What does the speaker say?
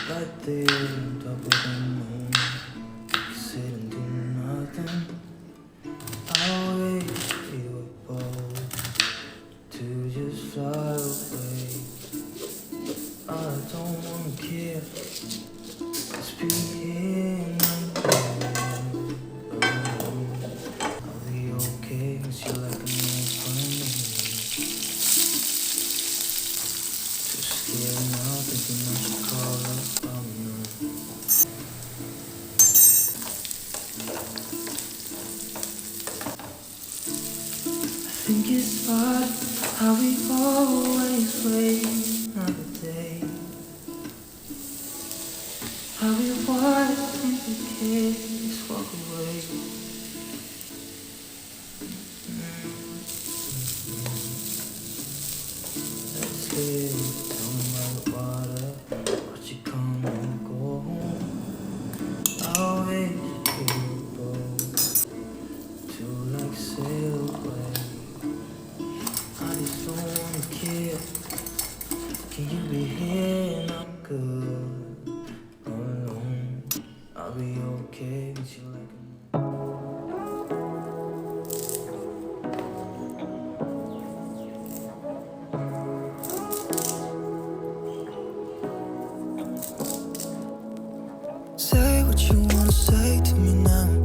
Right there on top of the moon, sit and do nothing. I'll wait for your boat to just fly away. I don't wanna care, just be here and alone. I'll be okay, 'cause you're like an old friend to me. Too scared now, thinking I should call up. I think it's odd how we always wait another day. How we watch and we kiss walk away. Let's live down by the water, watch you come and go home. I'll wait for you both to like sail away. I just don't wanna care. Can you be here and I'm good alone? I'll be okay with you like a say what you wanna say to me now.